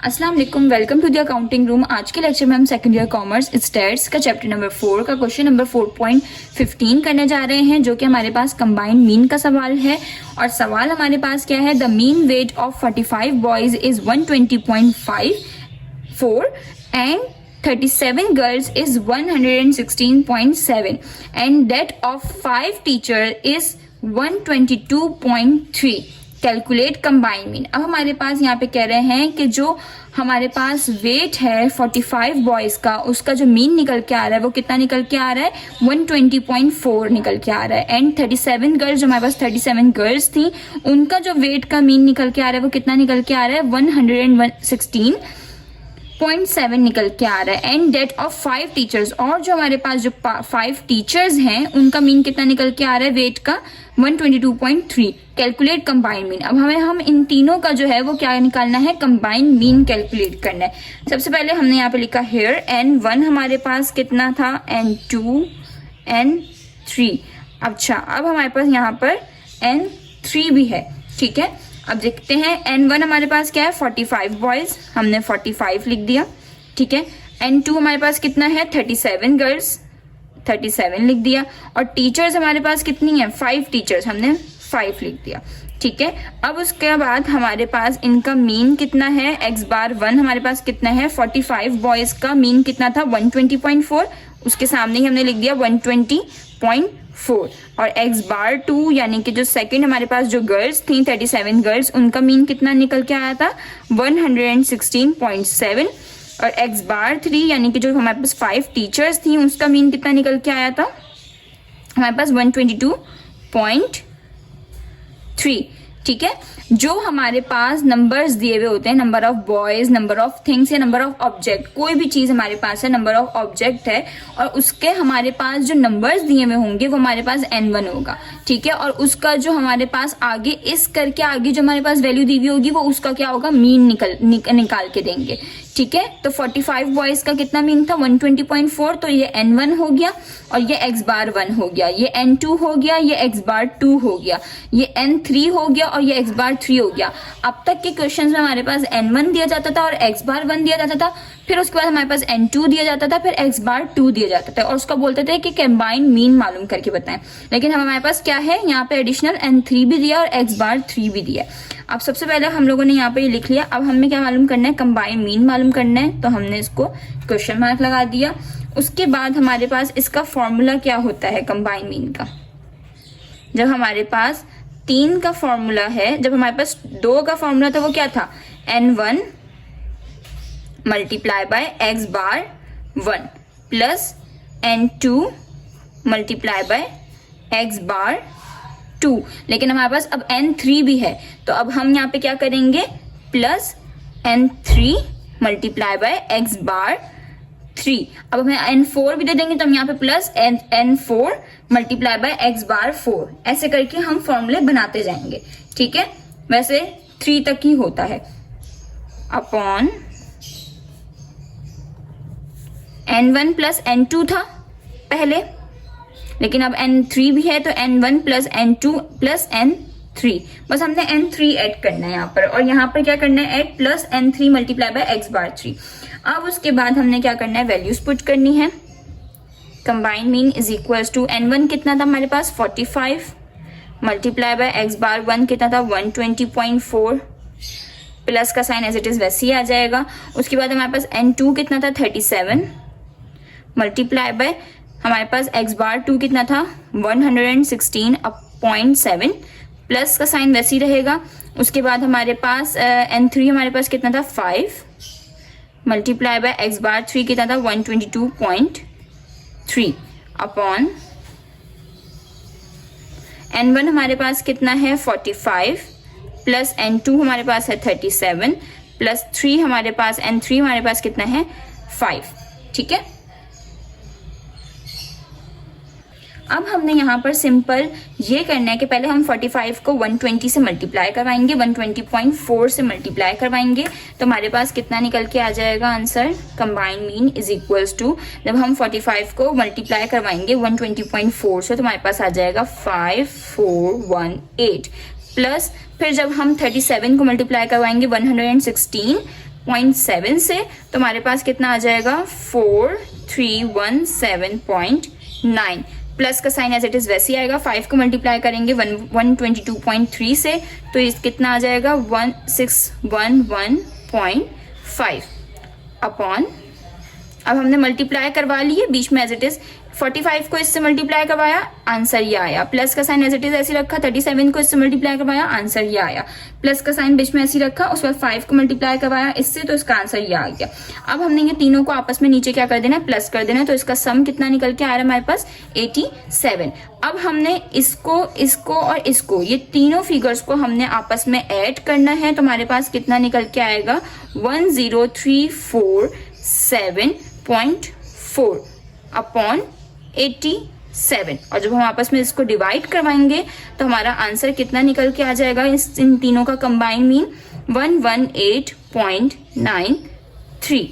अस्सलाम वालेकुम, welcome to the accounting room. आज के लेक्चर में हम सेकंड ईयर कॉमर्स स्टैट्स का चैप्टर नंबर 4 का क्वेश्चन नंबर 4.15 करने जा रहे हैं, जो कि हमारे पास कंबाइंड मीन का सवाल है। और सवाल हमारे पास क्या है, the mean weight of 45 boys is 120.54 and 37 girls is 116.7 and that of 5 teacher is 122.3. Calculate combined mean. अब हमारे पास यहाँ पे कह रहे हैं कि जो हमारे पास वेट है 45 बॉयज का, उसका जो मीन निकल के आ रहा है वो कितना निकल के आ रहा है, 120.4 निकल के आ रहा है। एंड 37 गर्ल्स, जो हमारे पास 37 गर्ल्स थी, उनका जो वेट का मीन निकल के आ रहा है वो कितना निकल के आ रहा है, 116.7 निकल के आ रहा है। एंड डेट ऑफ 5 टीचर्स, और जो हमारे पास जो 5 टीचर्स हैं उनका मीन कितना निकल के आ रहा है वेट का, 122.3। Calculate combined mean. अब हम इन तीनों का जो है वो क्या निकालना है, कंबाइंड मीन कैलकुलेट करना है। सबसे पहले हमने यहाँ पे लिखा हेयर N1 हमारे पास कितना था, N2 N3। अच्छा, अब हमारे पास यहाँ पर N3 भी है, ठीक है। अब देखते हैं N1 हमारे पास क्या है, 45 बॉयज, हमने 45 लिख दिया, ठीक है। N2 हमारे पास कितना है, 37 गर्ल्स, 37 लिख दिया। और टीचर्स हमारे पास कितनी है, 5 टीचर्स, हमने 5 लिख दिया, ठीक है। अब उसके बाद हमारे पास इनका मीन कितना है, x बार 1 हमारे पास कितना है, 45 बॉयज का मीन कितना था, 120.4, उसके सामने ही हमने लिख दिया 120.4। और x बार 2 यानी कि जो सेकंड हमारे पास जो गर्ल्स थी 37 गर्ल्स, उनका मीन कितना निकल के आया था, 116.7। और x बार 3 यानी कि जो हमारे पास 5 टीचर्स थी, उसका मीन कितना निकल के आया था हमारे पास, 122.3, ठीक है। जो हमारे पास नंबर्स दिए हुए होते हैं, number of boys, number of things या नंबर ऑफ ऑब्जेक्ट, कोई भी चीज हमारे पास है, नंबर ऑफ ऑब्जेक्ट है, और उसके हमारे पास जो नंबर्स दिए हुए होंगे वो हमारे पास N1 होगा, ठीक है। और उसका जो हमारे पास आगे इस करके आगे जो हमारे पास वैल्यू दी हुई होगी वो उसका क्या होगा, मीन निकाल के देंगे, ठीक है। तो 45 बॉयज का कितना मीन था, 120.4, तो ये N1 हो गया, और ये x बार 1 हो गया, ये N2 हो गया, ये x बार 2 हो गया, ये N3 हो गया, और ये x बार 3 हो गया। अब तक के क्वेश्चंस में हमारे पास N1 दिया जाता था और x बार 1 दिया जाता था, फिर उसके बाद हमारे पास N2 दिया जाता था, फिर x बार 2 दिया जाता था, और उसका बोलते थे कि कंबाइंड मीन मालूम करके बताएं। लेकिन हमारे पास क्या है, यहाँ पे एडिशनल N3 भी दिया और x बार 3 भी दिया। अब सबसे पहले हम लोगों ने यहाँ पे लिख लिया। अब हमें क्या मालूम करना है, कंबाइंड मीन मालूम करना है, तो हमने इसको क्वेश्चन मार्क लगा दिया। उसके बाद हमारे पास इसका फॉर्मूला क्या होता है कंबाइंड मीन का, जब हमारे पास 3 का फॉर्मूला है, जब हमारे पास 2 का फॉर्मूला था वो क्या था, N1 multiply by x bar 1 plus N2 multiply by x बार 2। लेकिन हमारे पास अब N3 भी है, तो अब हम यहाँ पे क्या करेंगे, plus N3 multiply by x बार 3। अब हमें N4 भी दे देंगे, तो हम यहाँ पे plus N4 multiply by x बार 4, ऐसे करके हम फॉर्मूले बनाते जाएंगे, ठीक है। वैसे 3 तक ही होता है, अपॉन N1 प्लस N2 था पहले, लेकिन अब N3 भी है, तो N1 plus N2 plus N3, बस हमने N3 ऐड करना है यहाँ पर, और यहाँ पर क्या करना है, add plus N3 multiply by x बार 3। अब उसके बाद हमने क्या करना है, वैल्यूज पुट करनी है। Combined mean is equals to N1 कितना था हमारे पास, 45 मल्टीप्लाई बाय x बार 1 कितना था, 120.4, प्लस का साइन एज इट इज वैसे ही आ जाएगा। उसके बाद हमारे पास N2 कितना था, 37 मल्टीप्लाई बाय हमारे पास x बार 2 कितना था, 116.7, प्लस का साइन वैसे ही रहेगा। उसके बाद हमारे पास N3 हमारे पास कितना था, 5 मल्टीप्लाई बाय x बार 3 कितना था, 122.3 अपॉन N1 हमारे पास कितना है, 45 प्लस N2 हमारे पास है 37 प्लस 3 हमारे पास N3 हमारे पास कितना है, 5, ठीक है। अब हमने यहाँ पर सिंपल ये करना है कि पहले हम 45 को 120 से मल्टीप्लाई करवाएंगे, 120.4 से मल्टीप्लाई करवाएंगे, तो हमारे पास कितना निकल के आ जाएगा answer, combined mean is equals to, जब हम 45 को मल्टीप्लाई करवाएंगे 120.4 से, तो हमारे पास आ जाएगा 5418, प्लस फिर जब हम 37 को मल्टीप्लाई करवाएंगे 116 0.7 से, तो हमारे पास कितना आ जाएगा 4317.9। प्लस का साइन एज इट इज वैसे ही आएगा। 5 को मल्टीप्लाई करेंगे 122.3 से, तो इस कितना आ जाएगा 1611.5 अपॉन, अब हमने मल्टीप्लाई करवा लिए बीच में एज इट इज, 45 को इससे मल्टीप्लाई करवाया, आंसर ये आया। प्लस का साइन एज इट इज ऐसे रखा, 37 को इससे मल्टीप्लाई करवाया, आंसर ये आया। प्लस का साइन बीच में ऐसे रखा, उसके बाद 5 को मल्टीप्लाई करवाया इससे, तो इसका आंसर ये आ गया। अब हमने ये तीनों को आपस में नीचे क्या कर देना है, प्लस कर देना है, तो इसका सम कितना निकल के आ रहा है हमारे पास 87। अब हमने इसको और इसको, ये तीनों फिगर्स को हमने आपस में ऐड करना है, तो हमारे पास कितना निकल के आएगा 10347.4 अपॉन 87। और जब हम आपस में इसको डिवाइड करवाएंगे तो हमारा आंसर कितना निकल के आ जाएगा, इन तीनों का कंबाइन मीन 118.93।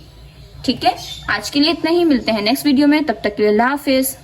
ठीक है, आज के लिए इतना ही, मिलते हैं नेक्स्ट वीडियो में, तब तक के लिए अल्लाह हाफिज।